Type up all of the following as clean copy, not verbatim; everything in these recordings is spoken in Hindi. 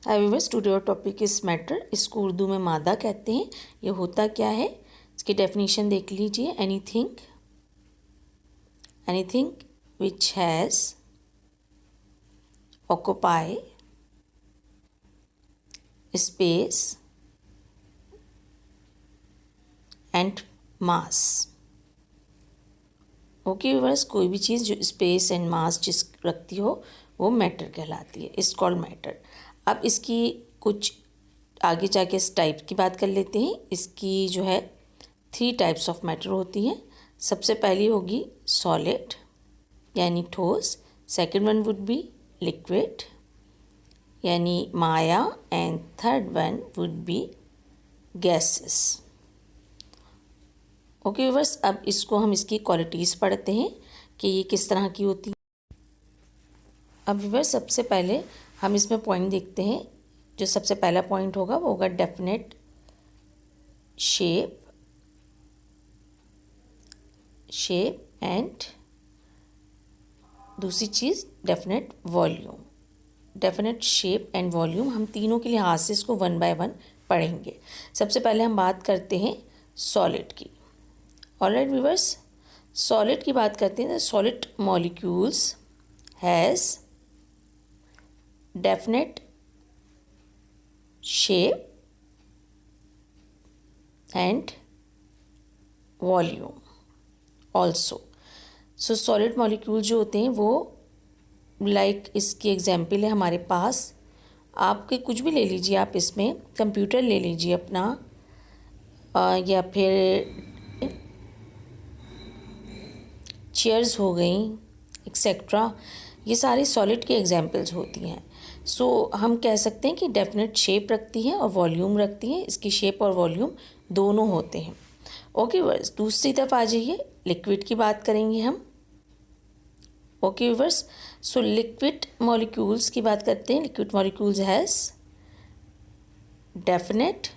हाय व्यूअर्स, टुडे और टॉपिक इज मैटर। इसको उर्दू में मादा कहते हैं। ये होता क्या है, इसकी डेफिनेशन देख लीजिए। Anything which has occupy space and mass. Okay viewers, कोई भी चीज़ जो स्पेस एंड मास जिस रखती हो वो मैटर कहलाती है, इज कॉल्ड मैटर। अब इसकी कुछ आगे जाके इस टाइप की बात कर लेते हैं। इसकी जो है 3 टाइप्स ऑफ मैटर होती हैं। सबसे पहली होगी सॉलिड यानी ठोस, second one would be liquid यानी माया, and third one would be gases. Okay viewers, अब इसको हम इसकी क्वालिटीज़ पढ़ते हैं कि ये किस तरह की होती है। अब व्यूअर्स, सबसे पहले हम इसमें पॉइंट देखते हैं। जो सबसे पहला पॉइंट होगा वो होगा डेफिनेट शेप एंड दूसरी चीज़ definite volume. Definite shape and volume, हम तीनों के लिहाज से इसको वन बाय वन पढ़ेंगे। सबसे पहले हम बात करते हैं सॉलिड की। ऑलराइट व्यूअर्स, सॉलिड की बात करते हैं। Solid molecules has definite shape and volume also. So solid molecule जो होते हैं वो इसकी एग्जाम्पल है हमारे पास। आपके कुछ भी ले लीजिए, आप इसमें कंप्यूटर ले लीजिए अपना, या फिर चेयर्स हो गई एक्सेट्रा, ये सारी सॉलिड की एग्जाम्पल्स होती हैं। सो हम कह सकते हैं कि डेफिनेट शेप रखती हैं और वॉल्यूम रखती हैं। इसकी शेप और वॉल्यूम दोनों होते हैं। ओके व्यूअर्स, दूसरी तरफ आ जाइए, लिक्विड की बात करेंगे हम। ओके व्यूअर्स, सो लिक्विड मॉलिक्यूल्स की बात करते हैं। Liquid molecules has definite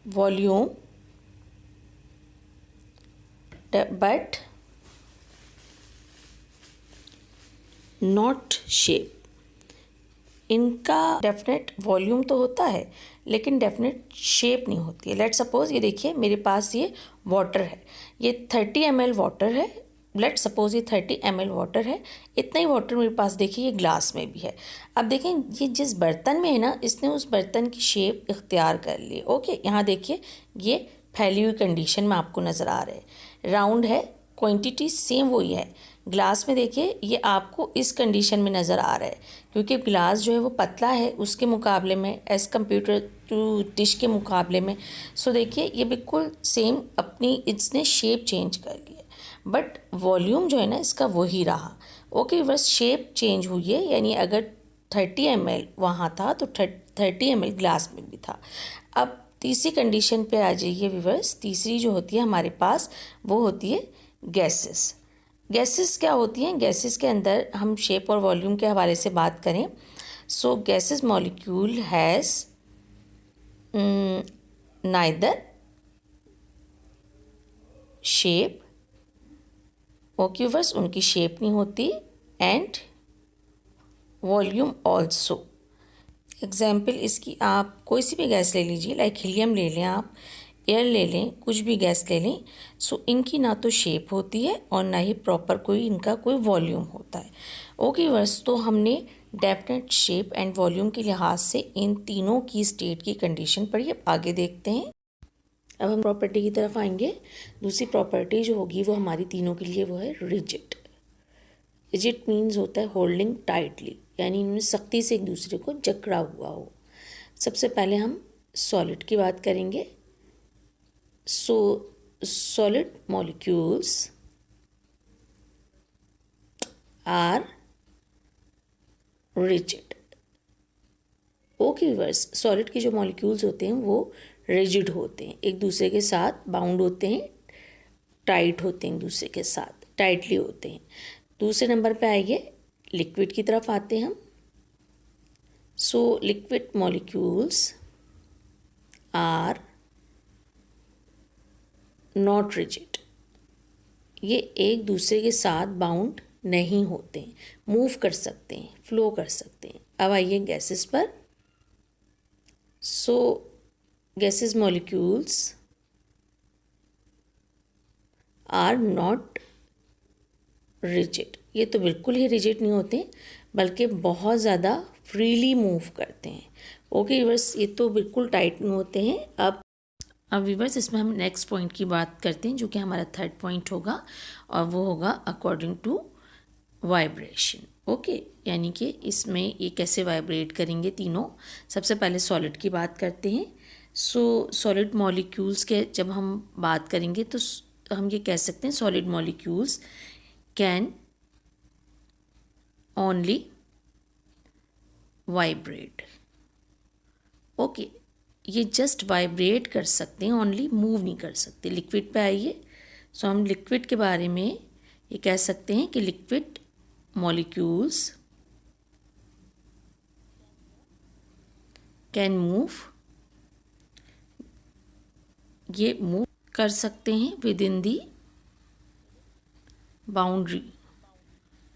volume but not shape. इनका डेफिनेट वॉल्यूम तो होता है लेकिन डेफिनेट शेप नहीं होती है। लेट सपोज ये देखिए, मेरे पास ये वाटर है, ये 30 ml वाटर है। लेट सपोज ये 30 ml वाटर है। इतना ही वाटर मेरे पास देखिए ये ग्लास में भी है। अब देखें ये जिस बर्तन में है ना, इसने उस बर्तन की शेप इख्तियार कर ली। ओके, यहाँ देखिए ये फैली हुई कंडीशन में आपको नज़र आ रहा है, राउंड है, क्वांटिटी सेम वही है। ग्लास में देखिए ये आपको इस कंडीशन में नज़र आ रहा है क्योंकि ग्लास जो है वो पतला है उसके मुकाबले में, एज़ कंप्यूटर टू डिश के मुकाबले में। सो देखिए ये बिल्कुल सेम अपनी इसने शेप चेंज कर ली है, बट वॉल्यूम जो है ना इसका वही रहा। ओके, बस शेप चेंज हुई है, यानी अगर 30 ml वहाँ था तो 30 ml ग्लास में भी था। अब तीसरी कंडीशन पे आ जाइए व्यूअर्स। तीसरी जो होती है हमारे पास वो होती है गैसेस। गैसेस क्या होती हैं? गैसेस के अंदर हम शेप और वॉल्यूम के हवाले से बात करें, so gases molecule has neither shape, okay बस उनकी शेप नहीं होती, एंड वॉल्यूम ऑल्सो। एग्जाम्पल इसकी आप कोई सी भी गैस ले लीजिए, लाइक हीलियम ले लें, आप एयर ले लें, कुछ भी गैस ले लें। सो इनकी ना तो शेप होती है और ना ही प्रॉपर कोई इनका कोई वॉल्यूम होता है। ओके बस, तो हमने डेफिनेट शेप एंड वॉल्यूम के लिहाज से इन तीनों की स्टेट की कंडीशन पढ़ी। अब आगे देखते हैं। अब हम प्रॉपर्टी की तरफ आएंगे। दूसरी प्रॉपर्टी जो होगी वो हमारी तीनों के लिए वो है रिजिड। रिजिड मीन्स होता है होल्डिंग टाइटली, यानी इनमें सख्ती से एक दूसरे को जकड़ा हुआ हो। सबसे पहले हम सॉलिड की बात करेंगे। So solid molecules are rigid. Okay viewers, solid के जो मॉलिक्यूल्स होते हैं वो रिजिड होते हैं, एक दूसरे के साथ बाउंड होते हैं, टाइट होते हैं, एक दूसरे के साथ टाइटली होते हैं। दूसरे नंबर पे आइए, लिक्विड की तरफ आते हैं हम। So liquid molecules are not rigid. ये एक दूसरे के साथ बाउंड नहीं होते, मूव कर सकते हैं, फ्लो कर सकते हैं। अब आइए गैसेस पर। So gases molecules are not rigid, ये तो बिल्कुल ही रिजिड नहीं होते, बल्कि बहुत ज़्यादा फ्रीली मूव करते हैं। ओके व्यूअर्स, ये तो बिल्कुल टाइट नहीं होते हैं। अब व्यूअर्स, इसमें हम नेक्स्ट पॉइंट की बात करते हैं, जो कि हमारा थर्ड पॉइंट होगा, और वो होगा अकॉर्डिंग टू वाइब्रेशन। ओके, यानी कि इसमें ये कैसे वाइब्रेट करेंगे तीनों। सबसे पहले सॉलिड की बात करते हैं। सो सॉलिड मॉलिक्यूल्स के जब हम बात करेंगे तो हम ये कह सकते हैं solid molecules can only vibrate. Okay, ये जस्ट वाइब्रेट कर सकते हैं, ओनली मूव नहीं कर सकते। लिक्विड पे आइए। सो हम लिक्विड के बारे में ये कह सकते हैं कि लिक्विड मॉलिक्यूल्स कैन मूव, ये मूव कर सकते हैं with in the boundary,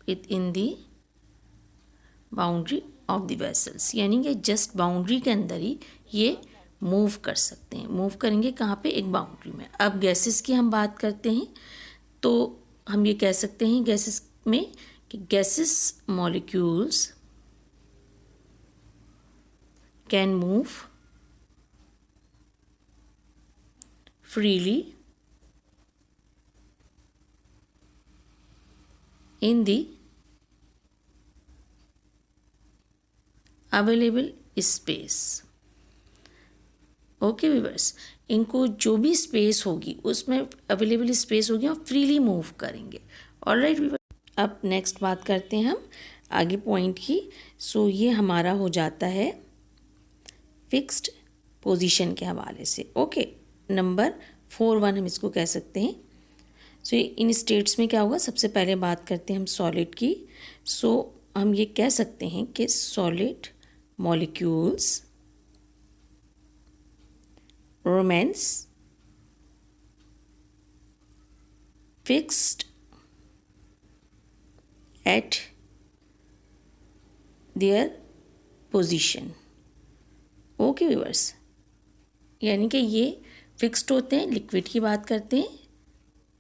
with in the boundary of the vessels, यानी कि जस्ट बाउंड्री के अंदर ही ये मूव कर सकते हैं। मूव करेंगे कहाँ पे? एक बाउंड्री में। अब गैसेस की हम बात करते हैं तो हम ये कह सकते हैं गैसेस में कि gases molecules can move freely in the available space। Okay viewers, इनको जो भी स्पेस होगी उसमें अवेलेबल स्पेस होगी और फ्रीली मूव करेंगे। ऑलराइट व्यूअर्स, अब नेक्स्ट बात करते हैं हम आगे पॉइंट की। सो ये हमारा हो जाता है फिक्स्ड पोजीशन के हवाले से। ओके, नंबर 4.1 हम इसको कह सकते हैं। सो इन स्टेट्स में क्या होगा, सबसे पहले बात करते हैं हम सॉलिड की। सो हम ये कह सकते हैं कि solid molecules remains fixed at their position। Okay viewers, यानी कि ये फिक्स्ड होते हैं। लिक्विड की बात करते हैं,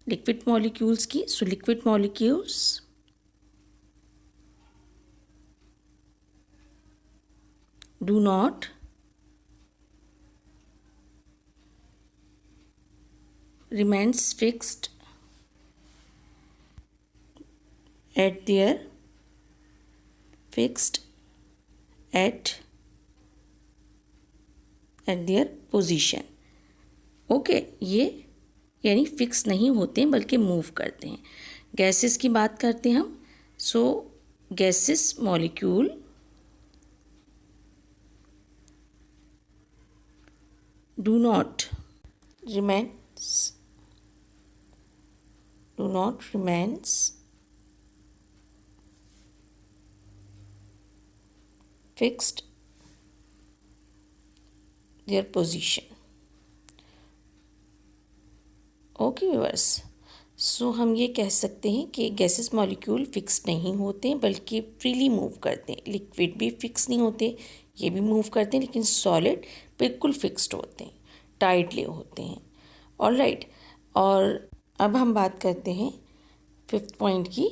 लिक्विड मॉलिक्यूल्स की। सो liquid molecules do not remains fixed at their fixed at their position। Okay, ये यानी फिक्स नहीं होते हैं बल्कि मूव करते हैं। गैसेस की बात करते हैं हम। So gases molecule do not remains fixed their position। Okay viewers, so हम ये कह सकते हैं कि गैसेस मॉलिक्यूल फिक्स नहीं होते बल्कि फ्रीली मूव करते हैं। लिक्विड भी फिक्स नहीं होते, ये भी मूव करते हैं, लेकिन सॉलिड बिल्कुल फिक्स्ड होते हैं, टाइटली होते हैं। ऑलराइट, और अब हम बात करते हैं फिफ्थ पॉइंट की।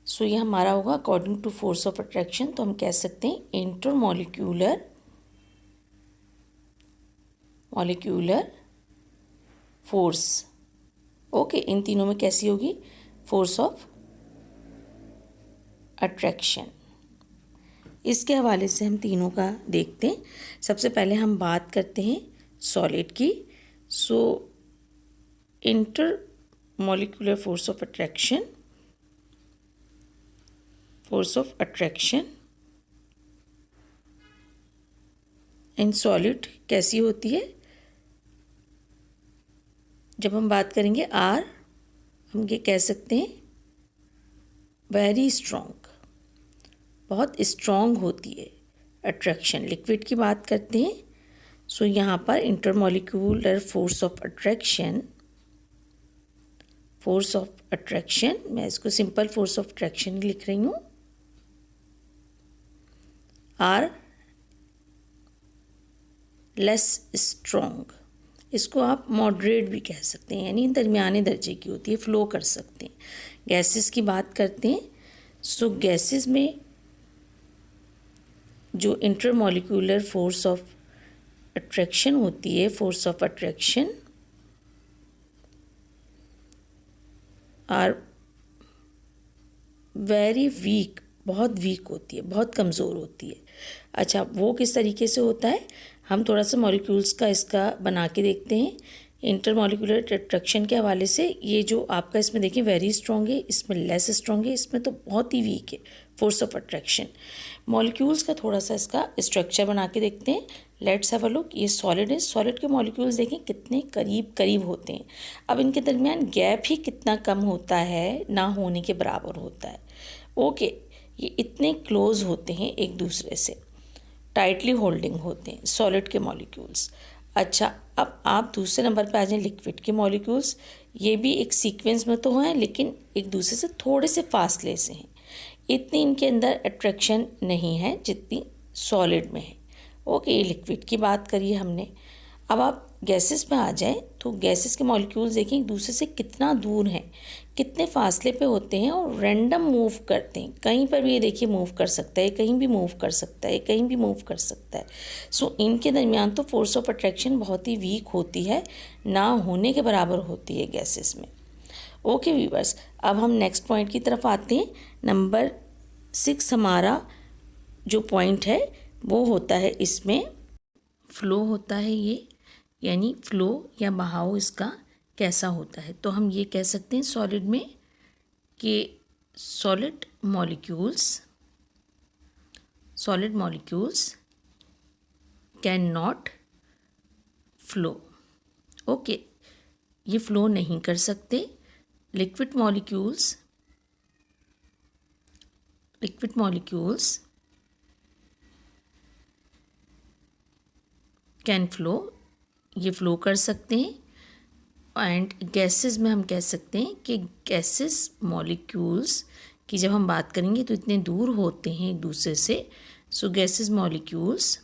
सो ये हमारा होगा according to force of attraction. तो हम कह सकते हैं इंटरमॉलिक्यूलर फोर्स। ओके, इन तीनों में कैसी होगी? Force of attraction. इसके हवाले से हम तीनों का देखते हैं। सबसे पहले हम बात करते हैं सॉलिड की। So inter molecular force of attraction in solid कैसी होती है? जब हम बात करेंगे आर, हम ये कह सकते हैं वेरी स्ट्रॉन्ग, बहुत स्ट्रॉन्ग होती है अट्रैक्शन। लिक्विड की बात करते हैं। सो यहाँ पर intermolecular force of force of attraction, मैं इसको सिंपल फोर्स ऑफ अट्रैक्शन लिख रही हूँ, आर लेस स्ट्रॉन्ग। इसको आप मॉडरेट भी कह सकते हैं, यानी दरमियाने दर्जे की होती है, फ्लो कर सकते हैं। गैसेस की बात करते हैं। सो गैसेस में जो इंटरमॉलिक्यूलर फोर्स ऑफ अट्रैक्शन होती है, force of attraction are very weak, बहुत वीक होती है, बहुत कमज़ोर होती है। अच्छा, वो किस तरीके से होता है, हम थोड़ा सा मॉलिक्यूल्स का इसका बना के देखते हैं। इंटरमॉलिक्यूलर अट्रैक्शन के हवाले से ये जो आपका इसमें देखिए वेरी स्ट्रॉन्ग है, इसमें लेस स्ट्रॉन्ग है, इसमें तो बहुत ही वीक है फोर्स ऑफ अट्रैक्शन। मॉलिक्यूल्स का थोड़ा सा इसका स्ट्रक्चर बना के देखते हैं। Let's have a look. ये सॉलिड है, सॉलिड के मॉलिक्यूल्स देखें कितने करीब करीब होते हैं। अब इनके दरमियान गैप ही कितना कम होता है, ना होने के बराबर होता है। ओके, ये इतने क्लोज होते हैं एक दूसरे से, टाइटली होल्डिंग होते हैं सॉलिड के मॉलिक्यूल्स। अच्छा, अब आप दूसरे नंबर पे आ जाएं, लिक्विड के मॉलिक्यूल्स। ये भी एक सीक्वेंस में तो हैं, लेकिन एक दूसरे से थोड़े से फासले से हैं। इतनी इनके अंदर अट्रैक्शन नहीं है जितनी सॉलिड में है। ओके, ये लिक्विड की बात करिए हमने। अब आप गैसेस में आ जाएं, तो गैसेस के मॉलिक्यूल्स देखें एक दूसरे से कितना दूर हैं, कितने फासले पे होते हैं और रैंडम मूव करते हैं। कहीं पर भी ये देखिए मूव कर सकता है, कहीं भी मूव कर सकता है, कहीं भी मूव कर सकता है। सो इनके दरमियान तो फोर्स ऑफ अट्रैक्शन बहुत ही वीक होती है, ना होने के बराबर होती है गैसेस में। ओके व्यूअर्स, अब हम नेक्स्ट पॉइंट की तरफ आते हैं। नंबर 6 हमारा जो पॉइंट है वो होता है, इसमें फ्लो होता है ये, यानी फ्लो या बहाव इसका कैसा होता है। तो हम ये कह सकते हैं सॉलिड में कि solid molecules can not flow. Okay, ये फ्लो नहीं कर सकते। लिक्विड मॉलिक्यूल्स कैन फ्लो, ये फ्लो कर सकते हैं। एंड गैसेस में हम कह सकते हैं कि गैसेस मॉलिक्यूल्स की जब हम बात करेंगे तो इतने दूर होते हैं एक दूसरे से। सो गैसेस मॉलिक्यूल्स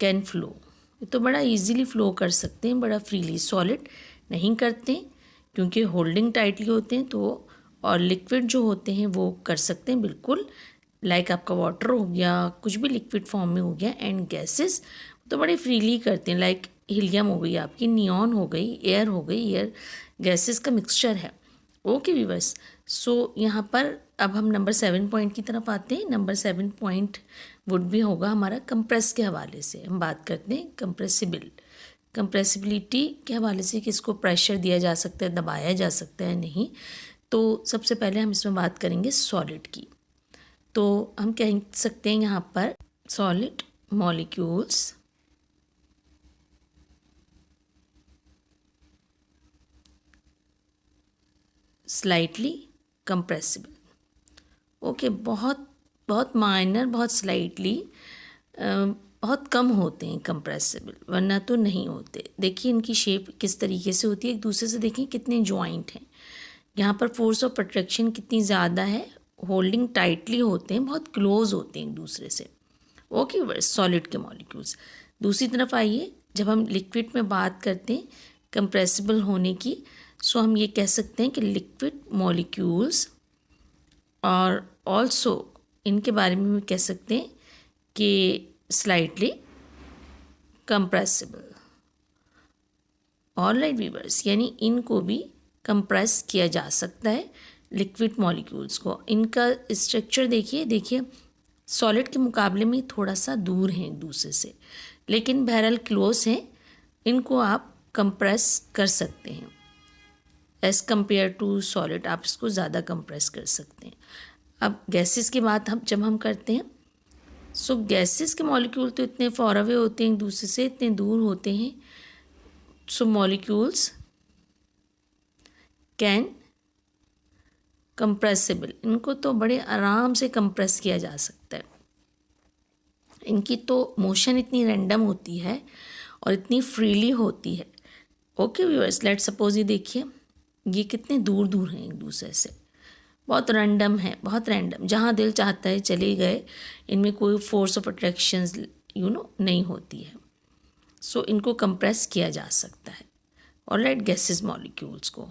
कैन फ्लो, ये तो बड़ा इजीली फ्लो कर सकते हैं, बड़ा फ्रीली। सॉलिड नहीं करते क्योंकि होल्डिंग टाइटली होते हैं, तो और लिक्विड जो होते हैं वो कर सकते हैं बिल्कुल, लाइक आपका वाटर हो गया, कुछ भी लिक्विड फॉर्म में हो गया। एंड गैसेस तो बड़े फ्रीली करते हैं, लाइक हीलियम हो गई, आपकी नियॉन हो गई, एयर हो गई, एयर गैसेस का मिक्सचर है। ओके व्यूअर्स, सो यहाँ पर अब हम नंबर 7 पॉइंट की तरफ आते हैं। नंबर 7 पॉइंट वुड भी होगा हमारा कंप्रेस के हवाले से। हम बात करते हैं कंप्रेसिबिलिटी के हवाले से कि इसको प्रेशर दिया जा सकता है, दबाया जा सकता है, नहीं। तो सबसे पहले हम इसमें बात करेंगे सॉलिड की। तो हम कह सकते हैं यहाँ पर solid molecules slightly compressible. Okay, बहुत बहुत माइनर, बहुत स्लाइटली, बहुत कम होते हैं कंप्रेसिबल, वरना तो नहीं होते। देखिए इनकी शेप किस तरीके से होती है, एक दूसरे से देखिए कितने जॉइंट हैं। यहाँ पर फोर्स ऑफ अट्रैक्शन कितनी ज़्यादा है, होल्डिंग टाइटली होते हैं, बहुत क्लोज होते हैं एक दूसरे से। ओके वर्स, सॉलिड के मॉलिक्यूल्स। दूसरी तरफ आइए, जब हम लिक्विड में बात करते हैं कंप्रेसिबल होने की, सो हम ये कह सकते हैं कि लिक्विड मॉलिक्यूल्स और ऑल्सो इनके बारे में भी कह सकते हैं कि स्लाइटली कंप्रेसिबल। ऑलराइट व्यूअर्स, यानी इनको भी कंप्रेस किया जा सकता है लिक्विड मॉलिक्यूल्स को। इनका स्ट्रक्चर देखिए सॉलिड के मुकाबले में थोड़ा सा दूर हैं एक दूसरे से, लेकिन बहरहाल क्लोज हैं। इनको आप कंप्रेस कर सकते हैं एज़ कम्पेयर टू सॉलिड, आप इसको ज़्यादा कंप्रेस कर सकते हैं। अब गैसेस की बात जब हम करते हैं, सो गैसेस के मॉलिक्यूल तो इतने फॉर अवे होते हैं एक दूसरे से, इतने दूर होते हैं। सो मॉलिक्यूल्स कैन कंप्रेसिबल, इनको तो बड़े आराम से कंप्रेस किया जा सकता है। इनकी तो मोशन इतनी रैंडम होती है और इतनी फ्रीली होती है। ओके व्यूअर्स, लेट्स सपोज ये देखिए ये कितने दूर दूर हैं एक दूसरे से, बहुत रैंडम है, बहुत रैंडम, जहाँ दिल चाहता है चले गए, इनमें कोई फोर्स ऑफ अट्रैक्शंस नहीं होती है। सो इनको कंप्रेस किया जा सकता है, ऑलराइट, गैसेस मॉलिक्यूल्स को।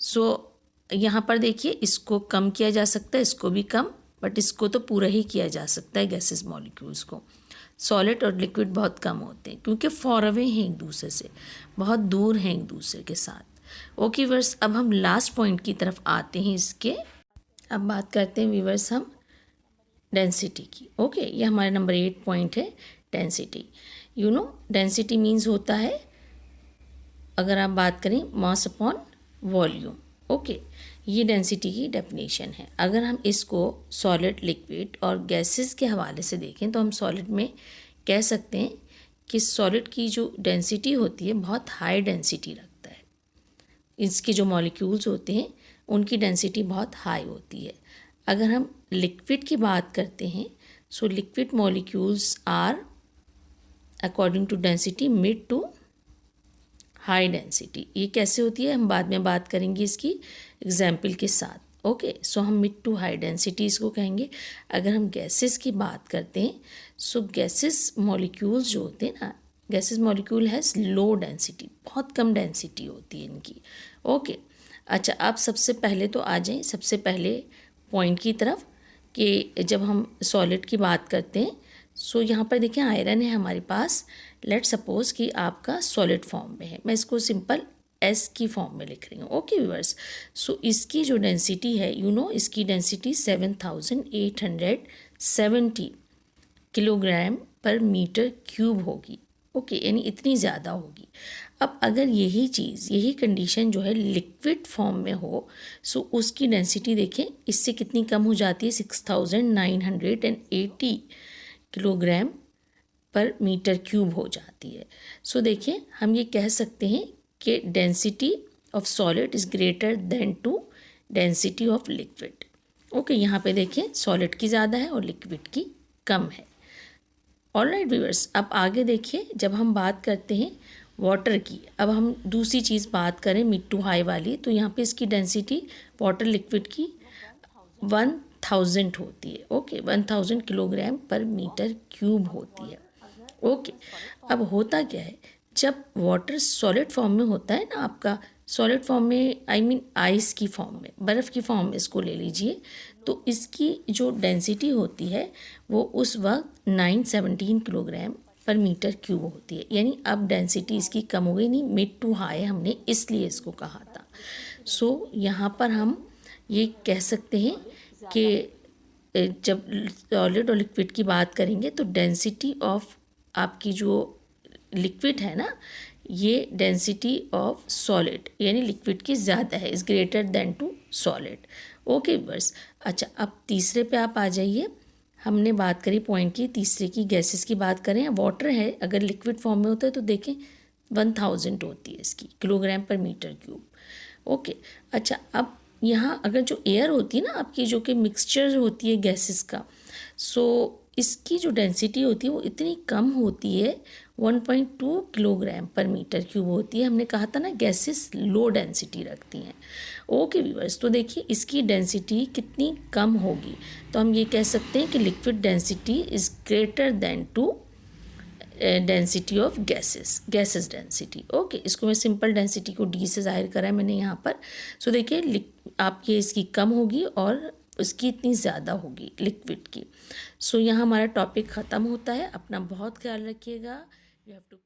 सो यहाँ पर देखिए इसको कम किया जा सकता है, इसको भी कम, बट इसको तो पूरा ही किया जा सकता है गैसेस मॉलिक्यूल्स को। सॉलिड और लिक्विड बहुत कम होते हैं क्योंकि फॉर अवे हैं एक दूसरे से, बहुत दूर हैं एक दूसरे के साथ। ओके व्यूअर्स, अब हम लास्ट पॉइंट की तरफ आते हैं इसके। अब बात करते हैं व्यूअर्स हम डेंसिटी की। ओके, ये हमारा नंबर 8 पॉइंट है, डेंसिटी। डेंसिटी मीन्स होता है, अगर आप बात करें, मास अपॉन वॉल्यूम। ओके, ये डेंसिटी की डेफिनेशन है। अगर हम इसको सॉलिड, लिक्विड और गैसेस के हवाले से देखें तो हम सॉलिड में कह सकते हैं कि सॉलिड की जो डेंसिटी होती है बहुत हाई डेंसिटी रखता है। इसके जो मॉलिक्यूल्स होते हैं उनकी डेंसिटी बहुत हाई होती है। अगर हम लिक्विड की बात करते हैं, so liquid molecules are according to density mid to high density. ये कैसे होती है हम बाद में बात करेंगे इसकी एग्जाम्पल के साथ। ओके, सो हम मिड टू हाई डेंसिटी इसको कहेंगे। अगर हम गैसेस की बात करते हैं, सो गैसेस मॉलिक्यूल्स जो होते हैं ना, gases molecule has low density, बहुत कम डेंसिटी होती है इनकी। ओके, अच्छा, आप सबसे पहले तो आ जाएं सबसे पहले पॉइंट की तरफ कि जब हम सॉलिड की बात करते हैं, सो यहाँ पर देखिए आयरन है हमारे पास। लेट सपोज कि आपका सॉलिड फॉर्म में है, मैं इसको सिंपल एस की फॉर्म में लिख रही हूँ। ओके व्यूअर्स, सो इसकी जो डेंसिटी है, इसकी डेंसिटी 7870 किलोग्राम पर मीटर क्यूब होगी। ओके, यानी इतनी ज़्यादा होगी। अब अगर यही चीज़, यही कंडीशन जो है लिक्विड फॉर्म में हो, सो उसकी डेंसिटी देखें इससे कितनी कम हो जाती है, 6980 किलोग्राम पर मीटर क्यूब हो जाती है। सो देखिए हम ये कह सकते हैं कि density of solid is greater than to density of liquid. Okay, यहाँ पे देखें सॉलिड की ज़्यादा है और लिक्विड की कम है। ऑलराइट व्यूअर्स, अब आगे देखिए जब हम बात करते हैं वाटर की, अब हम दूसरी चीज़ बात करें मिड टू हाई वाली, तो यहाँ पे इसकी डेंसिटी वाटर लिक्विड की 1000 होती है। ओके, 1000 किलोग्राम पर मीटर क्यूब होती है। ओके, अब होता क्या है, जब वाटर सॉलिड फॉर्म में होता है ना, आपका सॉलिड फॉर्म में, आई मीन आइस की फॉर्म में, बर्फ़ की फॉर्म में इसको ले लीजिए, तो इसकी जो डेंसिटी होती है वो उस वक्त 917 किलोग्राम पर मीटर क्यूब होती है। यानी अब डेंसिटी इसकी कम हो गई, नहीं, मिड टू हाई हमने इसलिए इसको कहा था। सो यहाँ पर हम ये कह सकते हैं कि जब सॉलिड और लिक्विड की बात करेंगे तो डेंसिटी ऑफ आपकी जो लिक्विड है ना, ये डेंसिटी ऑफ सॉलिड यानी लिक्विड की ज़्यादा है, is greater than to solid. Okay बस, अच्छा, अब तीसरे पे आप आ जाइए। हमने बात करी पॉइंट की, तीसरे की गैसेस की बात करें। वाटर है, अगर लिक्विड फॉर्म में होता है तो देखें 1000 होती है इसकी किलोग्राम पर मीटर क्यूब। ओके, अच्छा, अब यहाँ अगर जो एयर होती है ना आपकी, जो कि मिक्सचर होती है गैसेस का, सो इसकी जो डेंसिटी होती है वो इतनी कम होती है, 1.2 किलोग्राम पर मीटर क्यूब होती है। हमने कहा था ना गैसेस लो डेंसिटी रखती हैं। ओके व्यूअर्स, तो देखिए इसकी डेंसिटी कितनी कम होगी, तो हम ये कह सकते हैं कि liquid density is greater than to density of gases density. Okay, इसको मैं सिंपल डेंसिटी को डी से जाहिर करा है मैंने यहाँ पर। सो देखिए आपकी इसकी कम होगी और उसकी इतनी ज़्यादा होगी लिक्विड की। सो यहाँ हमारा टॉपिक ख़त्म होता है। अपना बहुत ख्याल रखिएगा। You have to